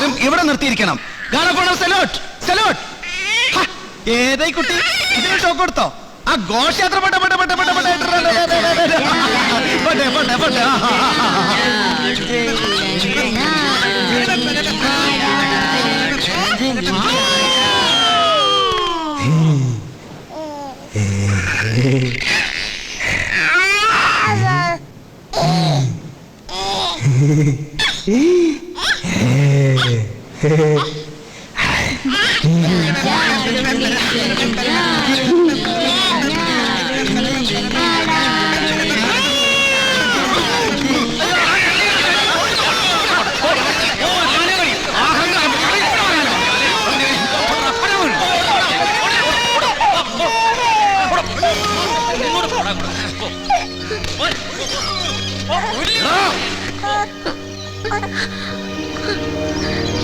എല്ലാവരും ഇവിടെ നിർത്തിയിരിക്കണം. ഏതായി കുട്ടി ഇതിന് ഷോക്ക് കൊടുത്തോ? ആ ഘോഷയാത്ര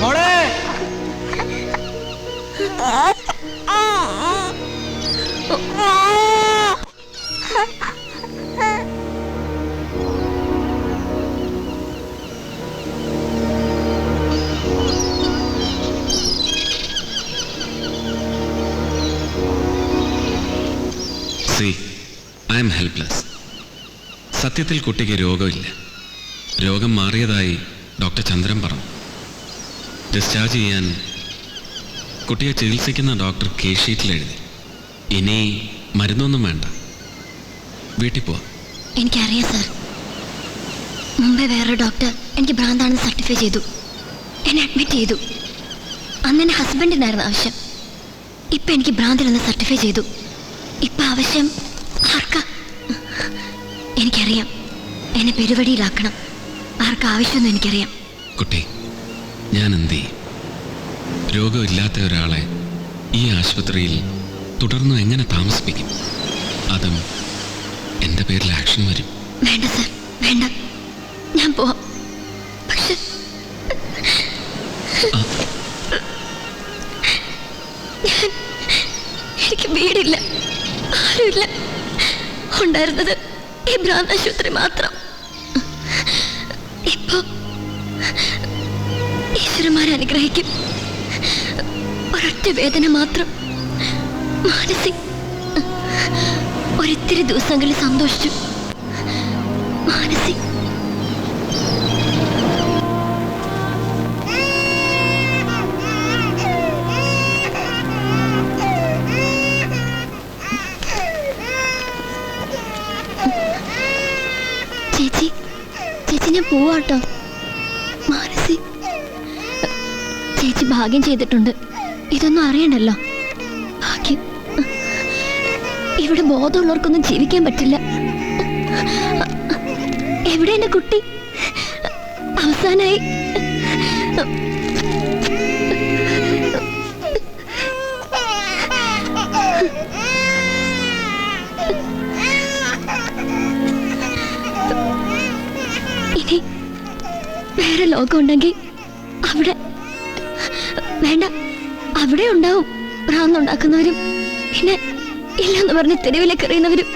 മോളെ I am helpless. സത്യത്തിൽ കുട്ടിക്ക് രോഗമില്ല. രോഗം മാറിയതായി ഡോക്ടർ ചന്ദ്രൻ പറഞ്ഞു. ഡിസ്ചാർജ് ചെയ്യാൻ കുട്ടിയെ ചികിത്സിക്കുന്ന ഡോക്ടർ കെ ഷീറ്റിൽ എഴുതി. ഇനി മരുന്നൊന്നും വേണ്ട, വീട്ടിൽ പോവാം. എനിക്കറിയാം സാർ. മുമ്പേ വേറെ ഡോക്ടർ എനിക്ക് ഭ്രാന്താണെന്ന് സർട്ടിഫൈ ചെയ്തു, എന്നെ അഡ്മിറ്റ് ചെയ്തു. അന്ന് എൻ്റെ ഹസ്ബൻഡിനായിരുന്നു ആവശ്യം. ഇപ്പം എനിക്ക് ഭ്രാന്തിലെന്ന് സർട്ടിഫൈ ചെയ്തു. ഇപ്പം ആവശ്യം ആർക്കാ? എനിക്കറിയാം, എന്നെ പെരുവഴിയിലാക്കണം. ആർക്കാ ആവശ്യമെന്ന് എനിക്കറിയാം. കുട്ടി, ഞാൻ എന്ത് ചെയ്യും? രോഗമില്ലാത്ത ഒരാളെ ഈ ആശുപത്രിയിൽ തുടർന്ന് എങ്ങനെ താമസിപ്പിക്കും? അതും എൻ്റെ പേരിൽ ആക്ഷൻ വരും. വേണ്ട സാർ, വേണ്ട, ഞാൻ പോവാം. പക്ഷെ എനിക്ക് വീടില്ല, ആരുമില്ല. ഉണ്ടായിരുന്നത് ഈ ഭ്രാന്താശുപത്രി മാത്രം. ഇപ്പോ ഈശ്വരന്മാരെ അനുഗ്രഹിക്കും. ഒരൊറ്റ വേദന മാത്രം. മാനസി ഒരിത്തിരി ദിവസങ്ങളിൽ സന്തോഷിച്ചു. മാനസി ചേച്ചി, ചേച്ചി ഞാൻ പോവാട്ടോ. മാനസി ചേച്ചി ഭാഗ്യം ചെയ്തിട്ടുണ്ട്. ഇതൊന്നും അറിയണ്ടല്ലോ. ഭാഗ്യം. ഇവിടെ ബോധമുള്ളവർക്കൊന്നും ജീവിക്കാൻ പറ്റില്ല. എവിടെ എൻ്റെ കുട്ടി? അവസാനായി ഇനി വേറെ ലോകം ഉണ്ടെങ്കിൽ അവിടെ വേണ്ട, അവിടെ ഉണ്ടാവും ഭ്രാന്തുണ്ടാക്കുന്നവരും, പിന്നെ ഇല്ലെന്ന് പറഞ്ഞ് തെരുവിലേക്ക് എറിയുന്നവരും.